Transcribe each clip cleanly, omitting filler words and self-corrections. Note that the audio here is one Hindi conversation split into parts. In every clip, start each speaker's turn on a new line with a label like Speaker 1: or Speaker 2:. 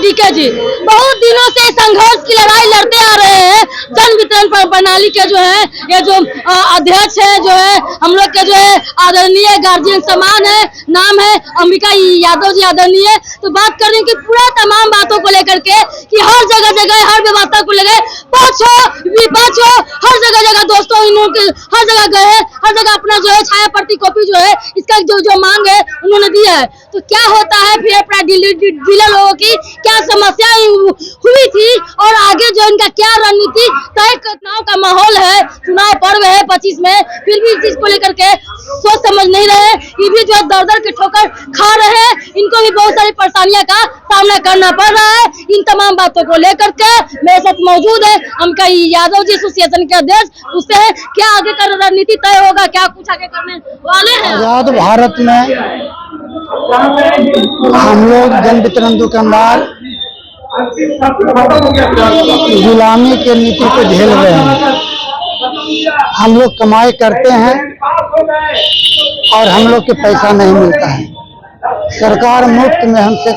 Speaker 1: डीके जी बहुत दिनों से संघर्ष की लड़ाई लड़ते आ रहे हैं। जन वितरण प्रणाली के जो है ये जो अध्यक्ष है जो है हम लोग के जो है आदरणीय गार्जियन समान है, नाम है अंबिका यादव जी आदरणीय। तो बात कर रही कि पूरा तमाम बातों को लेकर के कि हर जगह हर व्यवस्था को लेकर पक्ष हो विपक्ष हो हर जगह दोस्तों इन्होंने हर जगह गए, हर जगह अपना जो है छाया प्रति कॉपी जो है इसका जो मांग है उन्होंने दिया है। तो क्या होता है फिर अपना डीलर लोगों की क्या समस्या हुई थी और आगे जो इनका क्या रणनीति तय चुनाव का माहौल है, चुनाव पर्व है 25 में, फिर भी इस चीज को लेकर के सोच समझ नहीं रहे। ये भी जो है दर के ठोकर खा रहे हैं, इनको भी बहुत सारी परेशानियों का सामना करना पड़ रहा है। इन तमाम बातों को लेकर के मेरे साथ मौजूद है अंबिका यादव जी एसोसिएशन के अध्यक्ष। उससे क्या आगे का रणनीति तय होगा, क्या कुछ आगे करने वाले हैं?
Speaker 2: आजाद भारत में हम लोग जन वितरण दुकानदार गुलामी के नीति को झेल रहे हैं। हम लोग कमाई करते हैं और हम लोग के पैसा नहीं मिलता है। सरकार मुफ्त में हमसे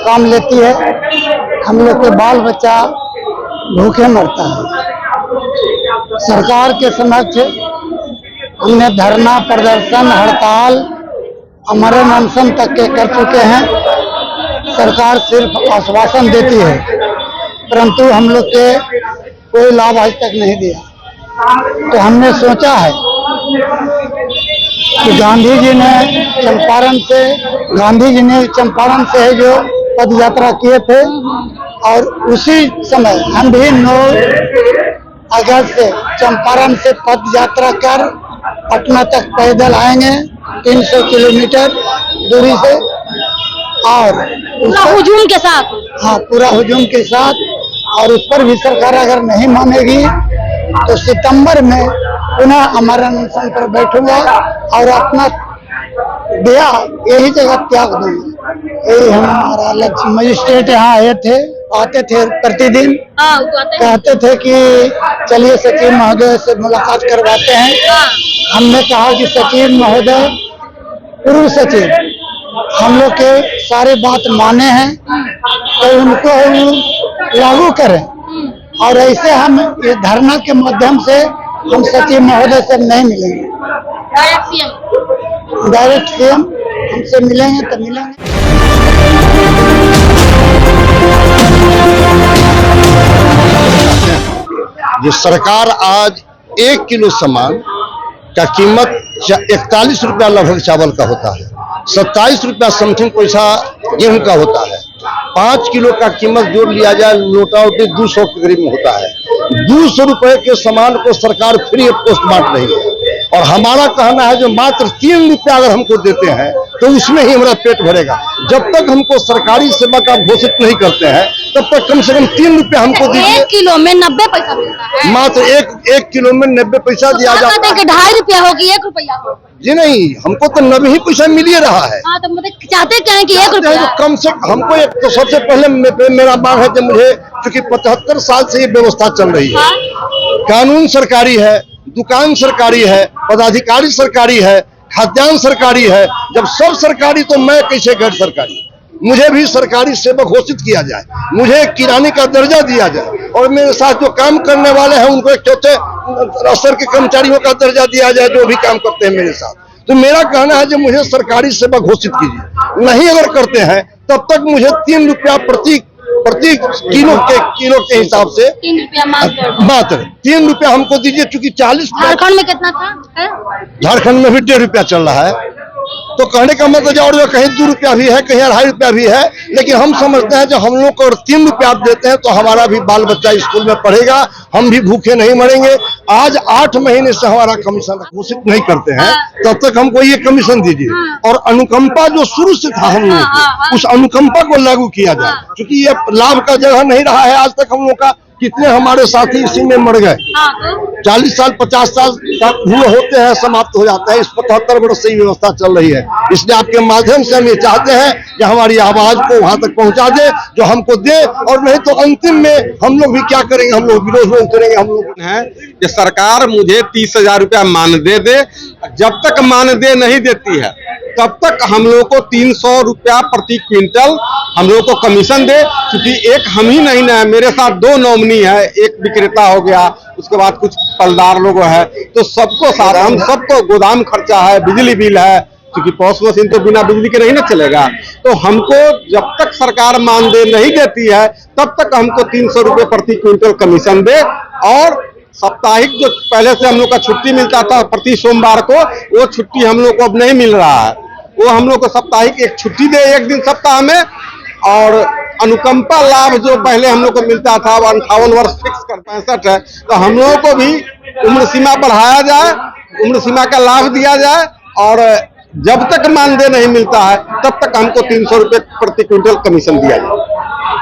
Speaker 2: काम लेती है, हम लोग के बाल बच्चा भूखे मरता है। सरकार के समक्ष हमने धरना प्रदर्शन हड़ताल अमरण अनशन तक के कर चुके हैं। सरकार सिर्फ आश्वासन देती है परंतु हम लोग के कोई लाभ आज तक नहीं दिया। तो हमने सोचा है कि गांधी जी ने चंपारण से जो पद यात्रा किए थे और उसी समय हम भी 9 अगस्त से चंपारण से पद यात्रा कर पटना तक पैदल आएंगे 300 किलोमीटर दूरी से और
Speaker 1: पूरा हुजूम के साथ।
Speaker 2: हाँ, पूरा हुजूम के साथ। और उस पर भी सरकार अगर नहीं मानेगी तो सितंबर में पुनः अमरण अनशन पर बैठूंगा और अपना दिया यही जगह त्याग दूंगा। यही हमारा लक्ष्य। मजिस्ट्रेट यहाँ आते थे प्रतिदिन, कहते थे कि चलिए सचिव महोदय से मुलाकात करवाते हैं। हमने कहा कि सचिव महोदय पूर्व सचिव हम लोग के सारे बात माने हैं तो उनको लागू करें और ऐसे हम ये धरना के माध्यम से हम सचिव महोदय से नहीं मिलेंगे। डायरेक्ट सीएम हमसे मिलेंगे तो मिलेंगे।
Speaker 3: जो सरकार आज 1 किलो सामान का कीमत 41 रुपया लगभग चावल का होता है, 27 रुपया समथिंग पैसा गेहूं का होता है। 5 किलो का कीमत जोड़ लिया जाए मोटामोटी 200 के करीब में होता है। 200 रुपए के सामान को सरकार फ्री ऑफ कॉस्ट बांट रही है और हमारा कहना है जो मात्र 3 रुपया अगर हमको देते हैं तो उसमें ही हमारा पेट भरेगा। जब तक हमको सरकारी सेवा का घोषित नहीं करते हैं तब तक कम से कम 3 रुपया हमको दीजिए।
Speaker 1: 1 किलो में 90 पैसा मिलता है।
Speaker 3: मात्र एक किलो में 90 पैसा दिया जाता है।
Speaker 1: 2.5 रुपया हो कि 1 रुपया हो?
Speaker 3: जी नहीं, हमको तो 90 ही पैसा मिल ही रहा है।
Speaker 1: हाँ, तो मतलब चाहते क्या है कि 1 रुपया
Speaker 3: कम से हमको एक तो सबसे पहले मेरा मांग है कि मुझे क्योंकि 75 साल से ये व्यवस्था चल रही है। कानून सरकारी है, दुकान सरकारी है, पदाधिकारी सरकारी है, खाद्यान्न सरकारी है। जब सब सरकारी तो मैं कैसे गैर सरकारी? मुझे भी सरकारी सेवक घोषित किया जाए, मुझे किरानी का दर्जा दिया जाए और मेरे साथ जो काम करने वाले हैं उनको एक चौथे स्तर के कर्मचारियों का दर्जा दिया जाए जो भी काम करते हैं मेरे साथ। तो मेरा कहना है जो मुझे सरकारी सेवक घोषित कीजिए। नहीं अगर करते हैं तब तक मुझे 3 रुपया प्रति किलो के हिसाब से
Speaker 1: 3 रुपया
Speaker 3: मात्र 3 रुपया हमको दीजिए। चूंकि 40
Speaker 1: झारखंड में कितना था?
Speaker 3: झारखंड में भी 1.5 रुपया चल रहा है। तो कहने का मतलब और कहीं 2 रुपया भी है, कहीं 2.5 रुपया भी है, लेकिन हम समझते हैं जब हम लोग को 3 रुपया देते हैं तो हमारा भी बाल बच्चा स्कूल में पढ़ेगा, हम भी भूखे नहीं मरेंगे। आज 8 महीने से हमारा कमीशन घोषित नहीं करते हैं, तब तक हमको ये कमीशन दीजिए और अनुकंपा जो शुरू से था हम लोग को उस अनुकंपा को लागू किया जाए। क्योंकि ये लाभ का जगह नहीं रहा है आज तक। हम लोग का कितने हमारे साथी इसी में मर गए। 40 साल 50 साल तक हुए होते हैं, समाप्त हो जाता है। इस 75 वर्ष से ही व्यवस्था चल रही है। इसलिए आपके माध्यम से हम ये चाहते हैं कि हमारी आवाज को वहां तक पहुंचा दे जो हमको दे, और नहीं तो अंतिम में हम लोग भी क्या करेंगे, हम लोग विरोध में उतरेंगे। हम लोग
Speaker 4: है कि सरकार मुझे 30,000 रुपया मानदेय दे। जब तक मानदेय नहीं देती है तब तक हम लोग को 300 रुपया प्रति क्विंटल हम लोग को कमीशन दे, क्योंकि एक हम ही नहीं ना, मेरे साथ 2 नॉमिनी है, एक विक्रेता हो गया, उसके बाद कुछ पलदार लोग है, तो सबको साथ हम सबको गोदाम खर्चा है, बिजली बिल है, क्योंकि पॉस मशीन तो बिना बिजली के नहीं ना चलेगा। तो हमको जब तक सरकार मानदेय नहीं देती है तब तक हमको 300 रुपये प्रति क्विंटल कमीशन दे, और साप्ताहिक जो पहले से हम लोग का छुट्टी मिलता था प्रति सोमवार को, वो छुट्टी हम लोग को अब नहीं मिल रहा है। वो हम लोग को साप्ताहिक एक छुट्टी दे, एक दिन सप्ताह में, और अनुकंपा लाभ जो पहले हम लोग को मिलता था 58 वर्ष फिक्स कर 65 है, तो हम लोगों को भी उम्र सीमा बढ़ाया जाए, उम्र सीमा का लाभ दिया जाए, और जब तक मानदेय नहीं मिलता है तब तक हमको 300 रुपये प्रति क्विंटल कमीशन दिया जाए।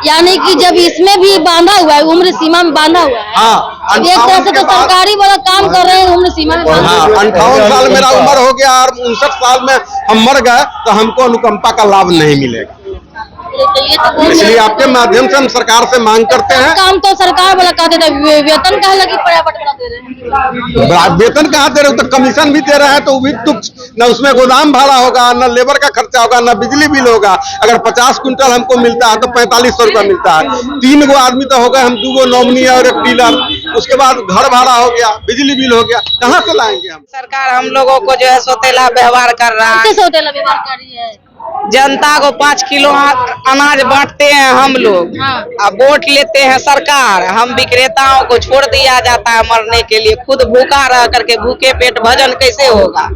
Speaker 1: यानी कि जब इसमें भी बांधा हुआ है, उम्र सीमा में बांधा हुआ है।
Speaker 4: हाँ,
Speaker 1: अब एक तरह से तो सरकारी वाला काम कर रहे हैं, उम्र सीमा में बांधा
Speaker 4: हाँ, 58 साल मेरा उम्र हो गया और 59 साल में हम मर गए तो हमको अनुकंपा का लाभ नहीं मिलेगा। इसलिए आपके माध्यम से हम सरकार से मांग करते हैं।
Speaker 1: काम तो सरकार वाला कहते थे, वेतन कहा लगी पर्यावरण वाला दे रहे हैं।
Speaker 4: वेतन कहाँ दे रहे हो, तो कमीशन भी दे रहे हैं, तो भी तुच्छ, न उसमें गोदाम भाड़ा होगा, न लेबर का खर्चा होगा, न बिजली बिल होगा। अगर 50 क्विंटल हमको मिलता है तो 4500 रुपया मिलता है। 3 गो आदमी तो हो गए, हम 2 गो नॉमिनी और एक डीलर, उसके बाद घर भाड़ा हो गया, बिजली बिल हो गया, कहाँ से लाएंगे हम?
Speaker 5: सरकार हम लोगों को जो है सौतेला व्यवहार कर रहा है।
Speaker 1: कैसे सौतेला व्यवहार कर रही है?
Speaker 5: जनता को 5 किलो अनाज बांटते हैं हम लोग, अब वोट लेते हैं सरकार, हम विक्रेताओं को छोड़ दिया जाता है मरने के लिए। खुद भूखा रह करके भूखे पेट भजन कैसे होगा?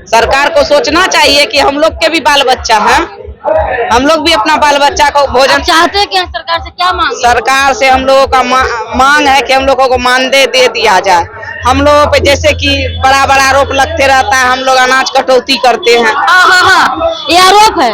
Speaker 5: सरकार को सोचना चाहिए कि हम लोग के भी बाल बच्चा है, हम लोग भी अपना बाल बच्चा को भोजन
Speaker 1: चाहते क्या? सरकार से क्या मांग?
Speaker 5: सरकार से हम लोगों का मांग है कि हम लोगों को मानदेय दे दिया जाए। हम लोगों पे जैसे कि बड़ा बड़ा आरोप लगते रहता है, हम लोग अनाज कटौती करते हैं।
Speaker 1: हाँ, ये आरोप है।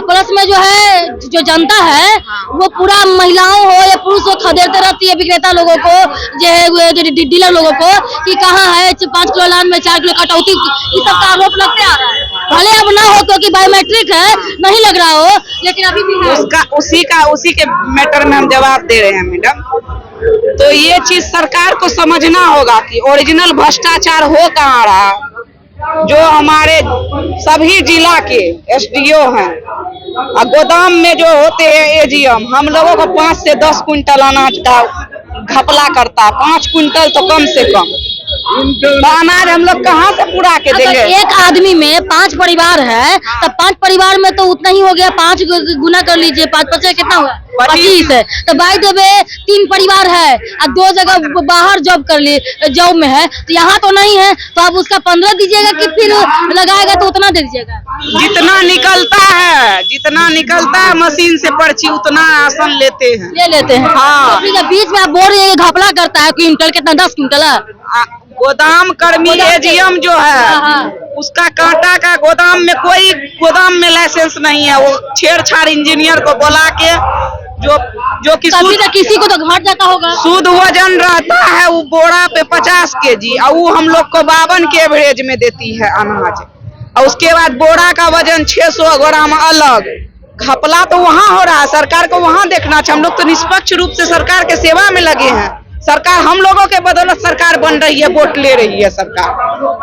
Speaker 1: प्लस में जो है, जो जनता है वो पूरा महिलाओं हो या पुरुष हो खदेड़ते रहती है विक्रेता लोगों को, जो डीलर लोगों को, कि कहाँ है 5 किलो अनाज में 4 किलो कटौती, इस सब का आरोप लगते आ रहा है। भले अब ना हो क्योंकि बायोमेट्रिक है, नहीं लग रहा हो, लेकिन अभी भी है।
Speaker 5: उसी के मैटर में हम जवाब दे रहे हैं मैडम। तो ये चीज सरकार को समझना होगा कि ओरिजिनल भ्रष्टाचार हो कहाँ रहा। जो हमारे सभी जिला के एसडीओ हैं, गोदाम में जो होते हैं एजीएम, हम लोगों को 5 से 10 क्विंटल अनाज का घपला करता है। 5 क्विंटल तो कम से कम, तो अनाज हम लोग कहाँ से पूरा के देंगे?
Speaker 1: एक आदमी में 5 परिवार है, तब 5 परिवार में तो उतना ही हो गया। 5 गुना कर लीजिए, 5 5 कितना हुआ? 25 है। तो बाई द वे 3 परिवार है और 2 जगह बाहर जॉब में है, तो यहाँ तो नहीं है, तो आप उसका 15 दीजिएगा कि फिर लगाएगा तो उतना दे दीजिएगा?
Speaker 5: जितना निकलता है मशीन से पर्ची उतना आसन ले लेते हैं। हाँ,
Speaker 1: तो फिर बीच में आप बोल रहे हैं घपला करता है। क्विंटल कितना? 10 क्विंटल है।
Speaker 5: गोदाम कर्मी एजीएम जो है, उसका कांटा का गोदाम में कोई गोदाम में लाइसेंस नहीं है। वो छेड़छाड़ इंजीनियर को बुला के जो
Speaker 1: किसी को तो घाट जाता होगा।
Speaker 5: शुद्ध वजन रहता है वो बोरा पे 50 केजी, और वो हम लोग को 52 के एवरेज में देती है अनाज, और उसके बाद बोरा का वजन 600 ग्राम अलग। घपला तो वहाँ हो रहा है, सरकार को वहाँ देखना चाहिए। हम लोग तो निष्पक्ष रूप से सरकार के सेवा में लगे हैं। सरकार हम लोगों के बदौलत सरकार बन रही है, वोट ले रही है सरकार,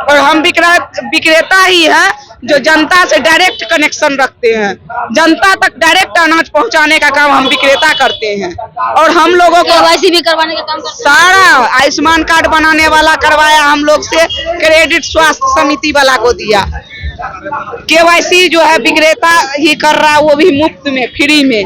Speaker 5: और हम विक्रेता ही है जो जनता से डायरेक्ट कनेक्शन रखते हैं। जनता तक डायरेक्ट अनाज पहुंचाने का काम हम विक्रेता करते हैं, और हम लोगों को
Speaker 1: KYC भी करवाने का काम करते हैं।
Speaker 5: सारा आयुष्मान कार्ड बनाने वाला करवाया हम लोग से, क्रेडिट स्वास्थ्य समिति वाला को दिया। KYC जो है विक्रेता ही कर रहा है, वो भी मुफ्त में, फ्री में,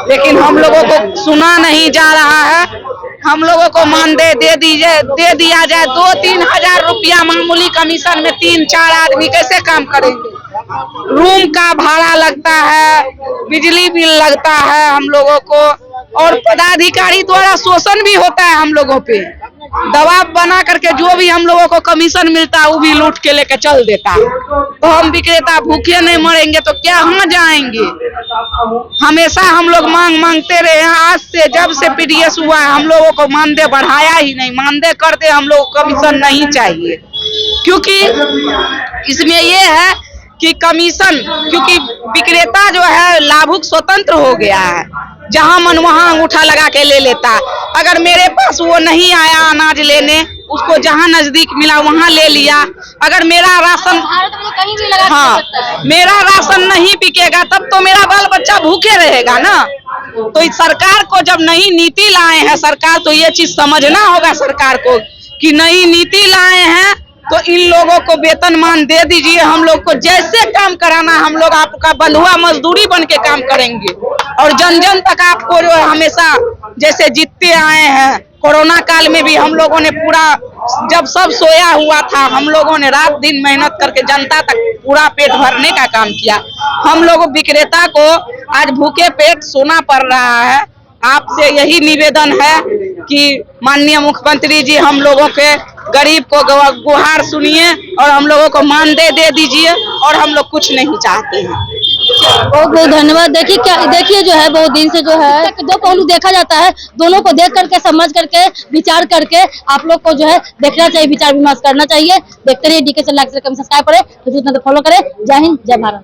Speaker 5: लेकिन हम लोगों को सुना नहीं जा रहा है। हम लोगों को मानदेय दे दिया जाए। 2-3 हजार रुपया मामूली कमीशन में 3-4 आदमी कैसे काम करेंगे? रूम का भाड़ा लगता है, बिजली बिल लगता है हम लोगों को, और पदाधिकारी द्वारा शोषण भी होता है हम लोगों पे। दबाव बना करके जो भी हम लोगों को कमीशन मिलता है वो भी लूट के लेके चल देता है। तो हम विक्रेता भूखे नहीं मरेंगे तो क्या हम जाएंगे? हमेशा हम लोग मांगते रहे हैं। आज से जब से पीडीएस हुआ है हम लोगों को मानदेय बढ़ाया ही नहीं। मानदेय कर दे, हम लोग को कमीशन नहीं चाहिए, क्योंकि इसमें ये है कि कमीशन, क्योंकि विक्रेता जो है लाभुक स्वतंत्र हो गया है, जहां मन वहां अंगूठा लगा के ले लेता है। अगर मेरे पास वो नहीं आया अनाज लेने, उसको जहाँ नजदीक मिला वहाँ ले लिया। अगर मेरा राशन
Speaker 1: भारत में कहीं भी लगा
Speaker 5: हाँ
Speaker 1: सकता है।
Speaker 5: मेरा राशन नहीं बिकेगा तब तो मेरा बाल बच्चा भूखे रहेगा ना। तो इस सरकार को जब नई नीति लाए हैं सरकार, तो ये चीज समझना होगा सरकार को कि नई नीति लाए हैं तो इन लोगों को वेतनमान दे दीजिए। हम लोग को जैसे काम कराना हम लोग आपका बंधुआ मजदूरी बन के काम करेंगे और जन जन तक आपको जो हमेशा जैसे जीतते आए हैं। कोरोना काल में भी हम लोगों ने पूरा, जब सब सोया हुआ था हम लोगों ने रात दिन मेहनत करके जनता तक पूरा पेट भरने का काम किया। हम लोग विक्रेता को आज भूखे पेट सोना पड़ रहा है। आपसे यही निवेदन है कि माननीय मुख्यमंत्री जी हम लोगों के गरीब को गुहार सुनिए और हम लोगों को मानदेय दे दीजिए और हम लोग कुछ नहीं चाहते हैं।
Speaker 1: बहुत बहुत धन्यवाद। देखिए जो है बहुत दिन से जो है दो पहलू देखा जाता है, दोनों को देख करके समझ करके विचार करके आप लोग को जो है देखना चाहिए, विचार विमर्श करना चाहिए। देखते रहिए DK चैनल, लाइक सब्सक्राइब करें, तो फॉलो करें। जय हिंद, जय भारत।